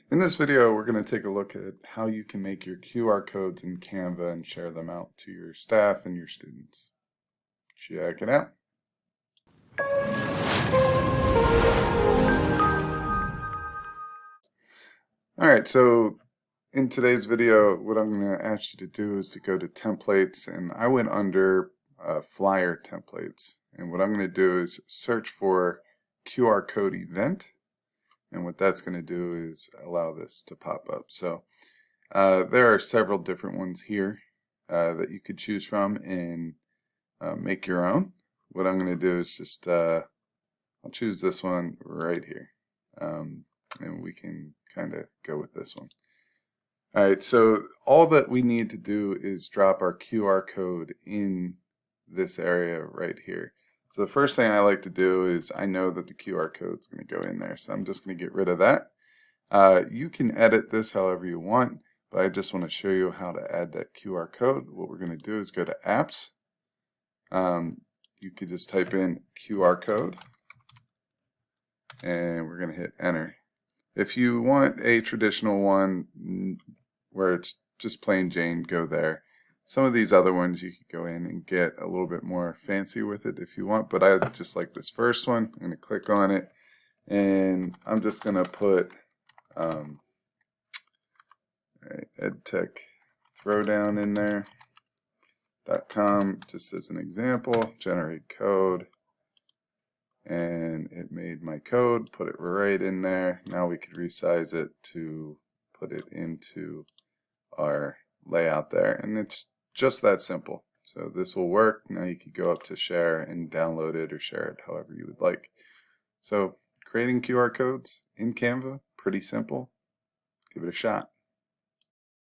In this video, we're going to take a look at how you can make your QR codes in Canva and share them out to your staff and your students. Check it out. Alright, so in today's video, what I'm going to ask you to do is to go to templates, and I went under flyer templates. And what I'm going to do is search for QR code event. And what that's going to do is allow this to pop up. So there are several different ones here that you could choose from and make your own. What I'm going to do is just I'll choose this one right here, and we can kind of go with this one. Alright, so all that we need to do is drop our QR code in this area right here. So the first thing I like to do is I know that the QR code is going to go in there, so I'm just going to get rid of that. You can edit this however you want, but I just want to show you how to add that QR code. What we're going to do is go to apps. You could just type in QR code, and we're going to hit enter. If you want a traditional one where it's just plain Jane, go there. Some of these other ones you could go in and get a little bit more fancy with it if you want, but I just like this first one. I'm going to click on it, and I'm just going to put Edtech Throwdown in there. .com just as an example, generate code, and it made my code, put it right in there. Now we could resize it to put it into our layout there, and it's just that simple. So this will work. Now you could go up to share and download it or share it however you would like. So creating QR codes in Canva, pretty simple. Give it a shot.